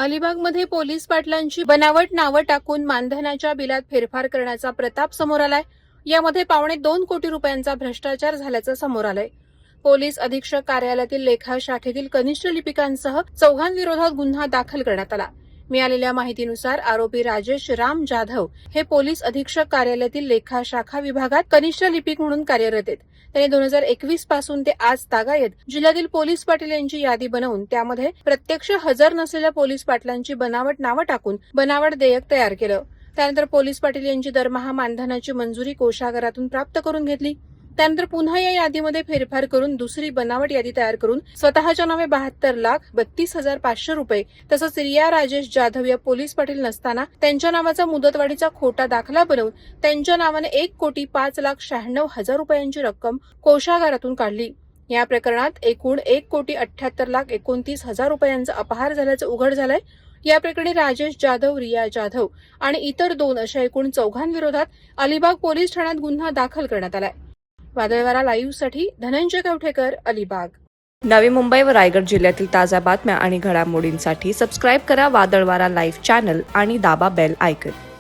अलिबागमध्ये पोलीस पाटलांची बनावट नावं टाकून मानधनाच्या बिलात फेरफार करण्याचा प्रताप समोर आलाय। यामध्ये 2.25 कोटी रुपयांचा भ्रष्टाचार झाल्याचं समोर आलंय। पोलीस अधीक्षक कार्यालयातील लेखा शाखेतील कनिष्ठ लिपिकांसह चौघांविरोधात गुन्हा दाखल करण्यात आला। मिळालेल्या माहितीनुसार आरोपी राजेश राम जाधव हे पोलीस अधीक्षक कार्यालयातील लेखा शाखा विभागात कनिष्ठ लिपिक म्हणून कार्यरत आहेत। त्यांनी 2021 पासून ते आज तागायत जिल्ह्यातील पोलीस पाटील यांची यादी बनवून त्यामध्ये प्रत्यक्ष हजर नसलेल्या पोलीस पाटलांची बनावट नावं टाकून बनावट देयक तयार केलं। त्यानंतर पोलीस पाटील यांची दरमहा मानधनाची मंजुरी कोषागारातून प्राप्त करून घेतली। त्यानंतर पुन्हा या यादीमध्ये फेरफार करून दुसरी बनावट यादी तयार करून स्वतःच्या नावे 72,32,500 रुपये तसंच रिया राजेश जाधव या पोलीस पाटील नसताना त्यांच्या नावाचा मुदतवाढीचा खोटा दाखला बनवून त्यांच्या नावाने 1,05,96,000 रुपयांची रक्कम कोषागारातून काढली। या प्रकरणात एकूण 1,78,29,000 रुपयांचा अपहार झाल्याचं उघड झालंय। या प्रकरणी राजेश जाधव, रिया जाधव आणि इतर 2 अशा एकूण चौघांविरोधात अलिबाग पोलीस ठाण्यात गुन्हा दाखल करण्यात आलाय। वादळवारा लाईव्हसाठी धनंजय कवठेकर, अलिबाग। नवी मुंबई व रायगड जिल्ह्यातील ताज्या बातम्या आणि घडामोडींसाठी सबस्क्राईब करा वादळवारा लाईव्ह चॅनल आणि दाबा बेल आयकॉन।